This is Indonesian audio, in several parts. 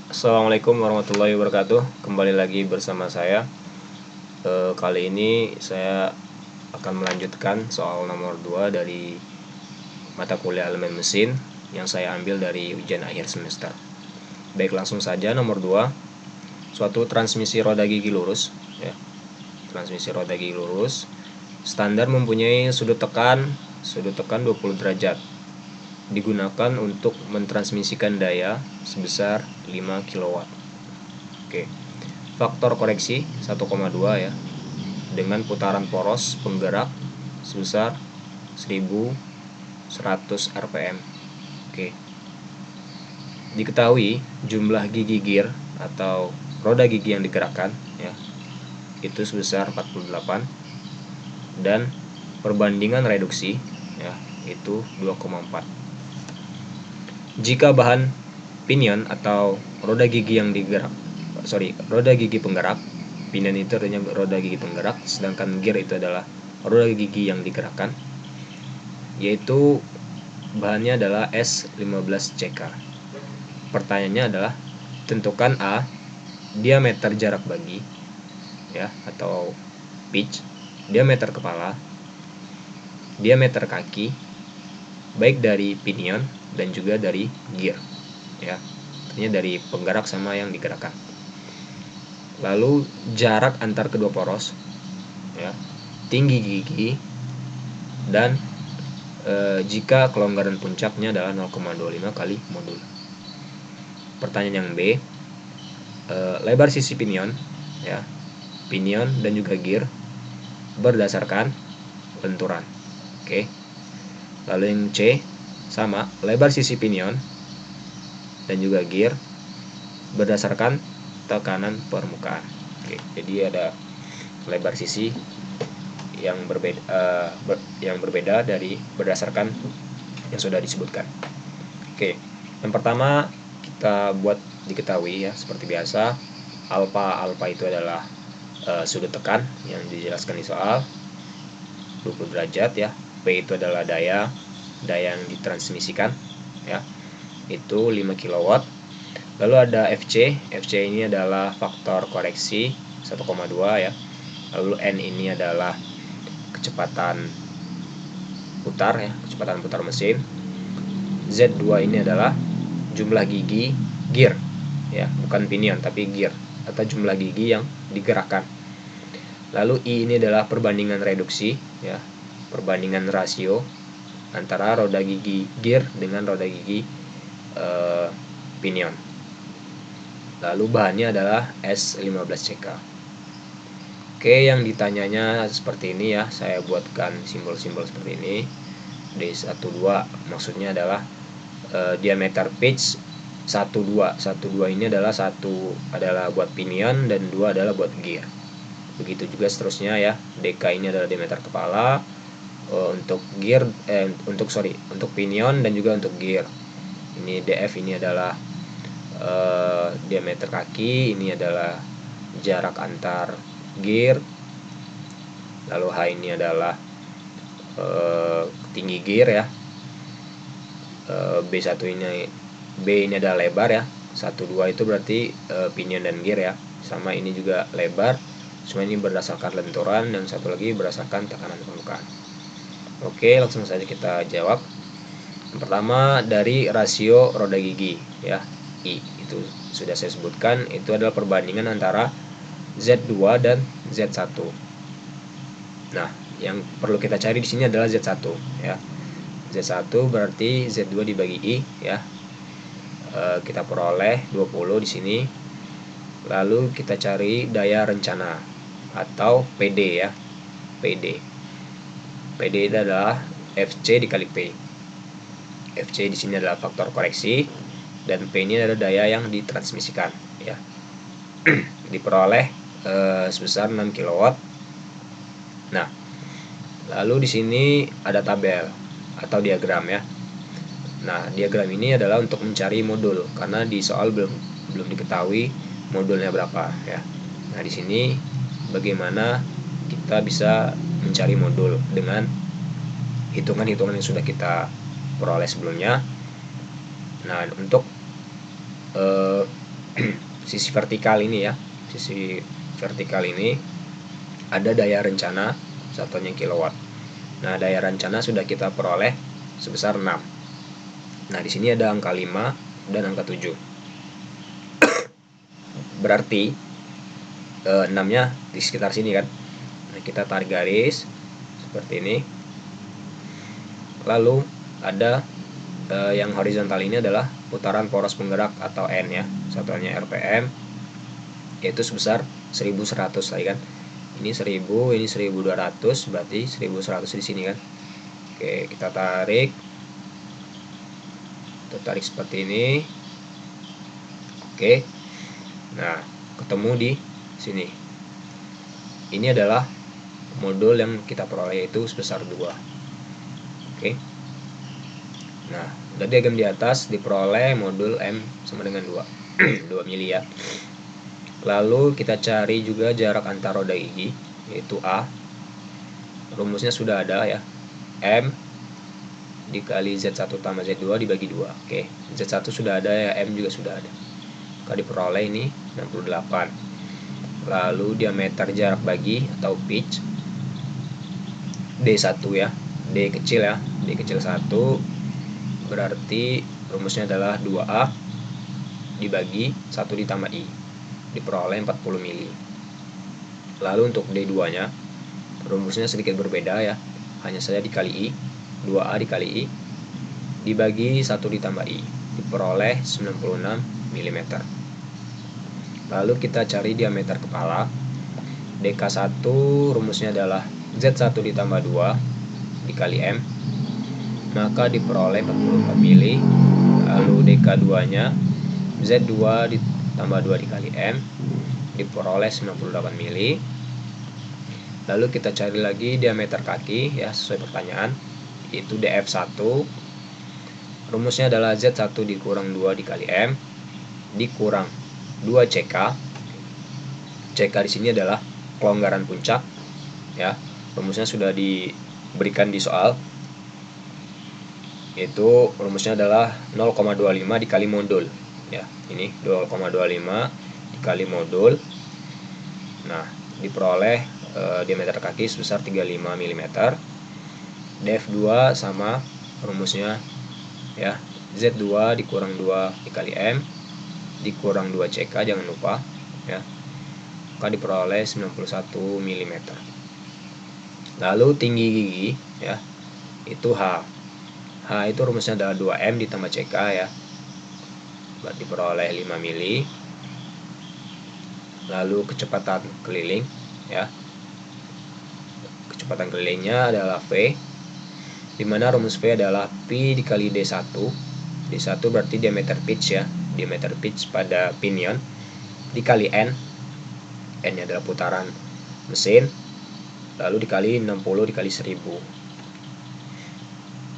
Assalamualaikum warahmatullahi wabarakatuh. Kembali lagi bersama saya. Kali ini saya akan melanjutkan soal nomor 2 dari mata kuliah elemen mesin yang saya ambil dari ujian akhir semester. Baik, langsung saja nomor 2. Suatu transmisi roda gigi lurus, ya. Transmisi roda gigi lurus standar mempunyai sudut tekan 20 derajat. Digunakan untuk mentransmisikan daya sebesar 5 kW. Oke. Faktor koreksi 1,2 ya, dengan putaran poros penggerak sebesar 1100 rpm. Oke. Diketahui jumlah gigi gear atau roda gigi yang digerakkan ya, itu sebesar 48, dan perbandingan reduksi ya, itu 2,4. Jika bahan pinion atau roda gigi yang roda gigi penggerak, pinion itu artinya roda gigi penggerak, sedangkan gear itu adalah roda gigi yang digerakkan, yaitu bahannya adalah S15CK. Pertanyaannya adalah tentukan A, diameter jarak bagi ya, atau pitch, diameter kepala, diameter kaki baik dari pinion dan juga dari gear ya, artinya dari penggerak sama yang digerakkan. Lalu jarak antar kedua poros ya, tinggi gigi, dan jika kelonggaran puncaknya adalah 0,25 kali modul. Pertanyaan yang B, lebar sisi pinion ya, pinion dan juga gear berdasarkan benturan. Oke. Lalu yang C, sama, lebar sisi pinion dan juga gear berdasarkan tekanan permukaan. Oke, jadi ada lebar sisi yang berbeda dari berdasarkan yang sudah disebutkan. Oke, yang pertama kita buat diketahui ya, seperti biasa, alfa itu adalah sudut tekan yang dijelaskan di soal 20 derajat ya. P itu adalah daya yang ditransmisikan ya, itu 5 kW. Lalu ada FC ini adalah faktor koreksi 1,2 ya. Lalu N ini adalah kecepatan putar ya, kecepatan putar mesin. Z2 ini adalah jumlah gigi gear ya, bukan pinion tapi gear, atau jumlah gigi yang digerakkan. Lalu I ini adalah perbandingan reduksi ya, perbandingan rasio antara roda gigi gear dengan roda gigi pinion. Lalu bahannya adalah S15CK. Oke, yang ditanyanya seperti ini ya, saya buatkan simbol-simbol seperti ini. D12 maksudnya adalah diameter pitch 12 ini adalah buat pinion dan 2 adalah buat gear. Begitu juga seterusnya ya. DK ini adalah diameter kepala untuk pinion dan juga untuk gear. Ini DF ini adalah diameter kaki, ini adalah jarak antar gear. Lalu H ini adalah tinggi gear ya. B ini adalah lebar ya. 12 itu berarti pinion dan gear ya. Sama ini juga lebar. Semua ini berdasarkan lenturan, dan satu lagi berdasarkan tekanan permukaan. Oke, langsung saja kita jawab. Yang pertama dari rasio roda gigi ya, I itu sudah saya sebutkan, itu adalah perbandingan antara Z2 dan Z1. Nah, yang perlu kita cari di sini adalah Z1 ya. Z1 berarti Z2 dibagi I ya. Kita peroleh 20 di sini. Lalu kita cari daya rencana atau PD ya. PD itu adalah FC dikali P. FC di sini adalah faktor koreksi, dan P ini adalah daya yang ditransmisikan ya. Diperoleh sebesar 6 kW. Nah, lalu di sini ada tabel atau diagram ya. Nah, diagram ini adalah untuk mencari modul, karena di soal belum diketahui modulnya berapa ya. Nah, di sini bagaimana kita bisa mencari modul dengan hitungan-hitungan yang sudah kita peroleh sebelumnya. Nah, untuk sisi vertikal ini ya, sisi vertikal ini ada daya rencana satuannya kilowatt. Nah, daya rencana sudah kita peroleh sebesar 6. Nah, di sini ada angka 5 dan angka 7. Berarti 6-nya di sekitar sini kan. Nah, kita tarik garis seperti ini. Lalu ada yang horizontal ini adalah putaran poros penggerak atau N ya, satuannya RPM, yaitu sebesar 1100 lagi kan. Ini 1000, ini 1200, berarti 1100 di sini kan. Oke, kita tarik seperti ini. Oke, nah ketemu di sini. Ini adalah modul yang kita peroleh, yaitu sebesar 2. Oke, nah dari diagram di atas diperoleh modul M sama dengan 2 2 mili ya. Lalu kita cari juga jarak antar roda gigi, yaitu A. Rumusnya sudah ada ya, M dikali Z1 tambah Z2 dibagi 2. Oke, Z1 sudah ada ya, M juga sudah ada. Maka diperoleh ini 68. Lalu diameter jarak bagi atau pitch D1 ya, D kecil ya, D kecil 1, berarti rumusnya adalah 2A dibagi 1 ditambah I, diperoleh 40 mili. Lalu untuk D2 nya rumusnya sedikit berbeda ya, hanya saja dikali I, 2A dikali I dibagi 1 ditambah I, diperoleh 96 mm. Lalu kita cari diameter kepala. DK1 rumusnya adalah Z1 ditambah 2 dikali M, maka diperoleh 44 mili. Lalu DK2 nya Z2 ditambah 2 dikali M, diperoleh 98 mili. Lalu kita cari lagi diameter kaki ya, sesuai pertanyaan, yaitu DF1. Rumusnya adalah Z1 dikurang 2 dikali M dikurang 2 CK. CK di sini adalah kelonggaran puncak ya. Rumusnya sudah diberikan di soal, yaitu rumusnya adalah 0,25 dikali modul ya. Ini 0,25 dikali modul. Nah, diperoleh diameter kaki sebesar 35 mm. DF2 sama rumusnya ya, Z2 dikurang 2 dikali M dikurang 2 CK, jangan lupa ya, maka diperoleh 91 mm. Lalu tinggi gigi ya, itu H. H itu rumusnya adalah 2M ditambah CK ya, berarti diperoleh 5 mili. Lalu kecepatan keliling ya, kecepatan kelilingnya adalah V, dimana rumus V adalah Pi dikali D1. D1 berarti diameter pitch ya, diameter pitch pada pinion, dikali N. N nya adalah putaran mesin, lalu dikali 60 dikali 1000.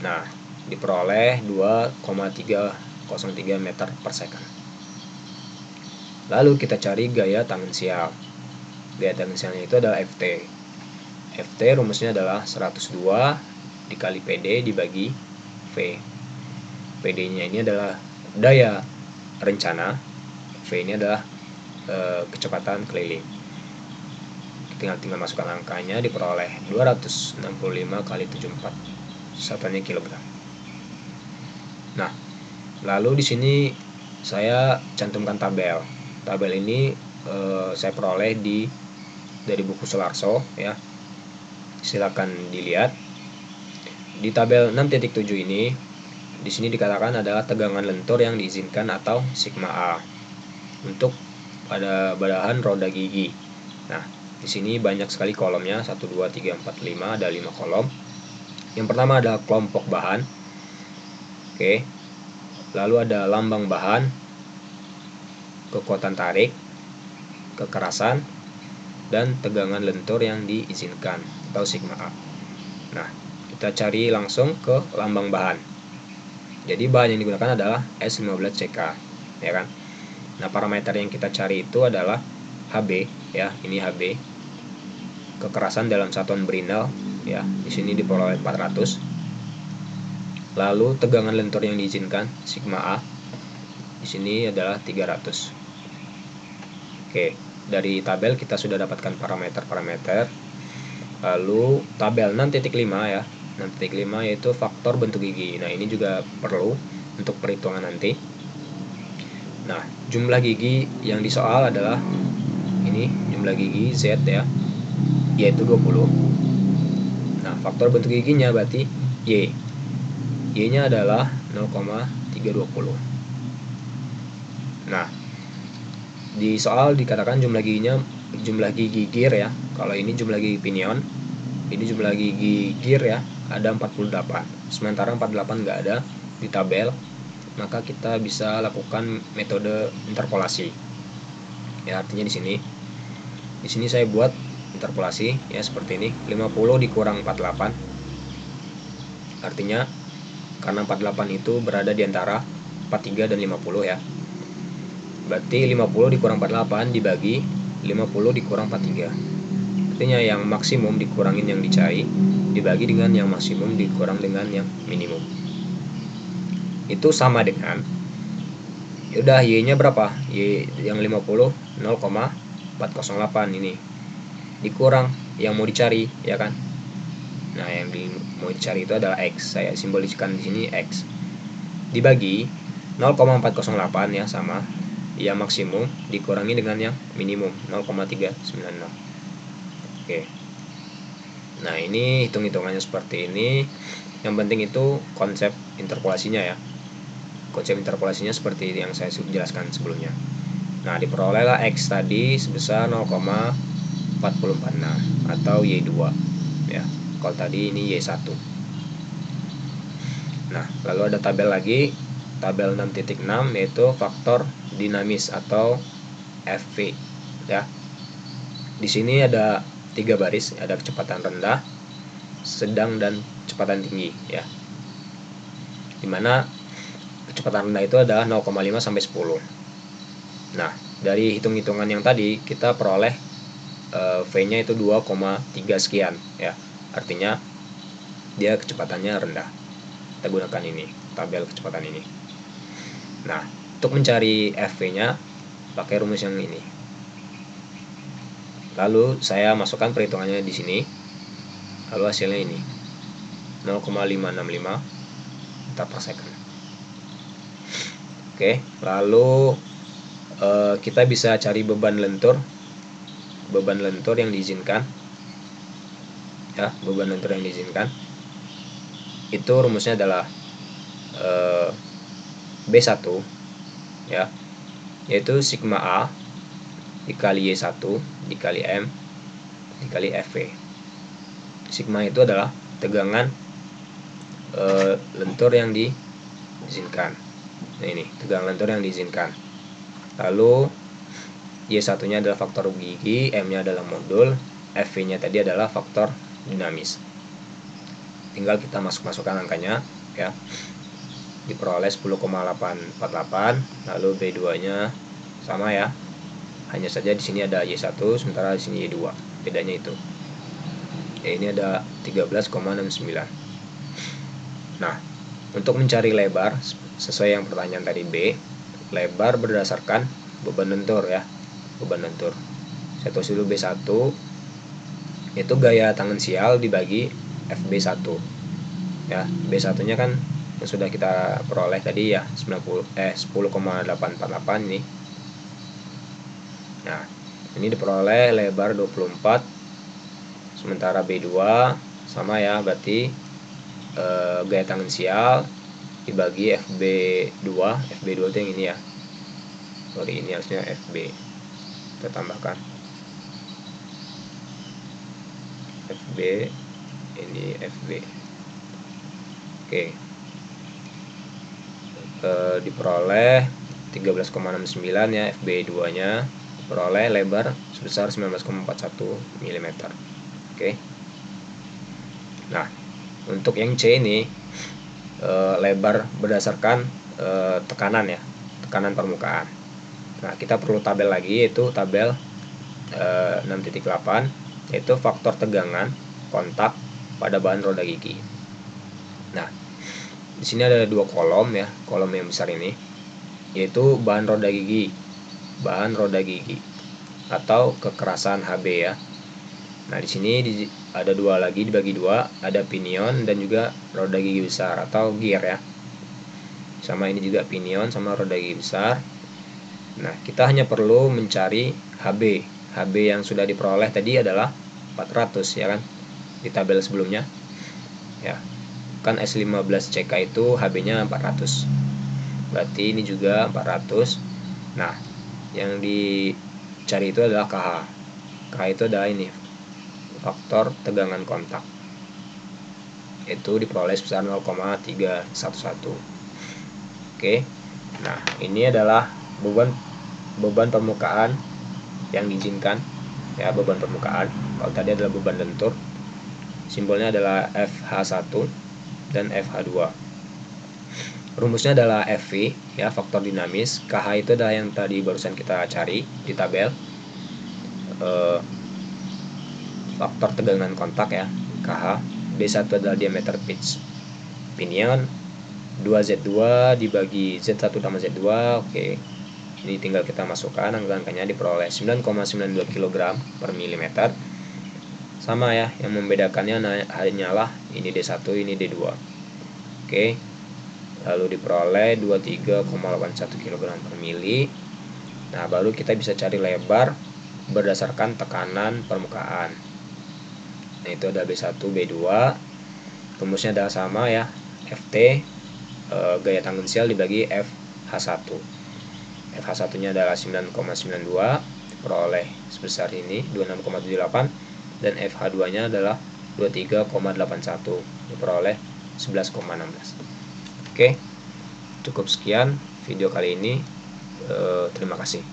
Nah, diperoleh 2,303 meter per second. Lalu kita cari gaya tangensial. Gaya tangensialnya itu adalah FT. FT rumusnya adalah 102 dikali PD dibagi V. PD nya ini adalah daya rencana, V ini adalah kecepatan keliling. Tinggal masukkan angkanya, diperoleh 265 kali 74, satuannya kilogram. Nah, lalu di sini saya cantumkan tabel. Tabel ini saya peroleh dari buku Solarso ya. Silakan dilihat. Di tabel 6.7 ini, di sini dikatakan adalah tegangan lentur yang diizinkan atau sigma A untuk pada badahan roda gigi. Nah, di sini banyak sekali kolomnya, 1 2 3 4 5, ada 5 kolom. Yang pertama adalah kelompok bahan. Oke. Lalu ada lambang bahan, kekuatan tarik, kekerasan, dan tegangan lentur yang diizinkan atau sigma A. Nah, kita cari langsung ke lambang bahan. Jadi bahan yang digunakan adalah S15CK ya kan. Nah, parameter yang kita cari itu adalah HB ya, ini HB. Kekerasan dalam satuan Brinell ya, di sini diperoleh 400. Lalu tegangan lentur yang diizinkan sigma A di sini adalah 300. Oke, dari tabel kita sudah dapatkan parameter-parameter. Lalu tabel 6.5 ya. 6.5 yaitu faktor bentuk gigi. Nah, ini juga perlu untuk perhitungan nanti. Nah, jumlah gigi yang disoal adalah ini, jumlah gigi Z ya, yaitu 20. Nah, faktor bentuk giginya berarti Y. Y-nya adalah 0,320. Nah, di soal dikatakan jumlah gigi gear ya. Kalau ini jumlah gigi pinion, ini jumlah gigi gear ya, ada 48. Sementara 48 nggak ada di tabel, maka kita bisa lakukan metode interpolasi. Ya, artinya di sini saya buat interpolasi ya seperti ini. 50 dikurang 48. Artinya karena 48 itu berada di antara 43 dan 50 ya. Berarti 50 dikurang 48 dibagi 50 dikurang 43. Artinya yang maksimum dikurangin yang dicari dibagi dengan yang maksimum dikurang dengan yang minimum. Itu sama dengan, yaudah Y-nya berapa? Y yang 50 0,408 ini dikurang yang mau dicari ya kan. Nah, yang mau dicari itu adalah X. Saya simboliskan di sini X. Dibagi 0,408 ya, sama yang maksimum dikurangi dengan yang minimum 0,396. Oke. Nah, ini hitung-hitungannya seperti ini. Yang penting itu konsep interpolasinya ya. Konsep interpolasinya seperti yang saya jelaskan sebelumnya. Nah, diperolehlah X tadi sebesar 0,446 atau Y2 ya. Kalau tadi ini Y1. Nah, lalu ada tabel lagi, tabel 6.6 yaitu faktor dinamis atau FV ya. Di sini ada 3 baris, ada kecepatan rendah, sedang, dan kecepatan tinggi ya. Dimana kecepatan rendah itu adalah 0,5 sampai 10. Nah, dari hitung-hitungan yang tadi kita peroleh V-nya itu 2,3 sekian ya. Artinya dia kecepatannya rendah. Kita gunakan ini, tabel kecepatan ini. Nah, untuk mencari FV-nya pakai rumus yang ini. Lalu saya masukkan perhitungannya di sini. Lalu hasilnya ini 0,565 meter per second. Oke, lalu kita bisa cari beban lentur yang diizinkan ya. Beban lentur yang diizinkan itu rumusnya adalah B1 ya, yaitu sigma A dikali Y1 dikali M dikali FV. Sigma itu adalah tegangan lentur yang diizinkan. Nah, ini tegangan lentur yang diizinkan. Lalu Y1-nya adalah faktor gigi, M-nya adalah modul, FV-nya tadi adalah faktor dinamis. Tinggal kita masukkan angkanya ya. Diperoleh 10,848, lalu B2-nya sama ya. Hanya saja di sini ada Y1 sementara di sini Y2. Bedanya itu. Ya, ini ada 13,69. Nah, untuk mencari lebar sesuai yang pertanyaan tadi B, lebar berdasarkan beban lentur ya. Beban lentur. Saya tulis dulu B1 itu gaya tangan sial dibagi FB1 ya. B1-nya kan yang sudah kita peroleh tadi ya, 10,848 ini. Nah, ini diperoleh lebar 24, sementara B2 sama ya, berarti gaya tangan sial dibagi FB2 itu yang ini ya. Sorry, ini harusnya FB. Kita tambahkan FB, ini FB. Oke. Diperoleh 13,69 ya, FB2-nya diperoleh lebar sebesar 19,41 mm. Oke. Nah, untuk yang C ini lebar berdasarkan tekanan ya, tekanan permukaan. Nah, kita perlu tabel lagi, yaitu tabel 6.8 yaitu faktor tegangan kontak pada bahan roda gigi. Nah, di sini ada 2 kolom ya, kolom yang besar ini yaitu bahan roda gigi. atau kekerasan HB ya. Nah, di sini ada dua lagi, dibagi dua, ada pinion dan juga roda gigi besar atau gear ya. Sama ini juga pinion sama roda gigi besar. Nah, kita hanya perlu mencari HB. HB yang sudah diperoleh tadi adalah 400 ya kan, di tabel sebelumnya. Ya, kan S15CK itu HB-nya 400. Berarti ini juga 400. Nah, yang dicari itu adalah KH. KH itu adalah ini, faktor tegangan kontak. Itu diperoleh sebesar 0,311. Oke. Nah, ini adalah beban permukaan yang diizinkan ya, beban permukaan. Kalau tadi adalah beban lentur, simbolnya adalah FH1 dan FH2. Rumusnya adalah FV ya, faktor dinamis. KH itu adalah yang tadi barusan kita cari di tabel, faktor tegangan kontak ya, KH. B1 adalah diameter pitch pinion, 2Z2 dibagi Z1 tambah Z2. Oke, ini tinggal kita masukkan angka-angkanya, diperoleh 9,92 kg per milimeter. Sama ya, yang membedakannya hanyalah ini D1, ini D2. Oke, lalu diperoleh 23,81 kg per mili. Nah, baru kita bisa cari lebar berdasarkan tekanan permukaan. Nah, itu ada B1, B2. Rumusnya adalah sama ya, FT gaya tangensial dibagi FH1. FH1 nya adalah 9,92, peroleh sebesar ini 26,78, dan FH2 nya adalah 23,81, diperoleh 11,16. Oke, cukup sekian video kali ini. Terima kasih.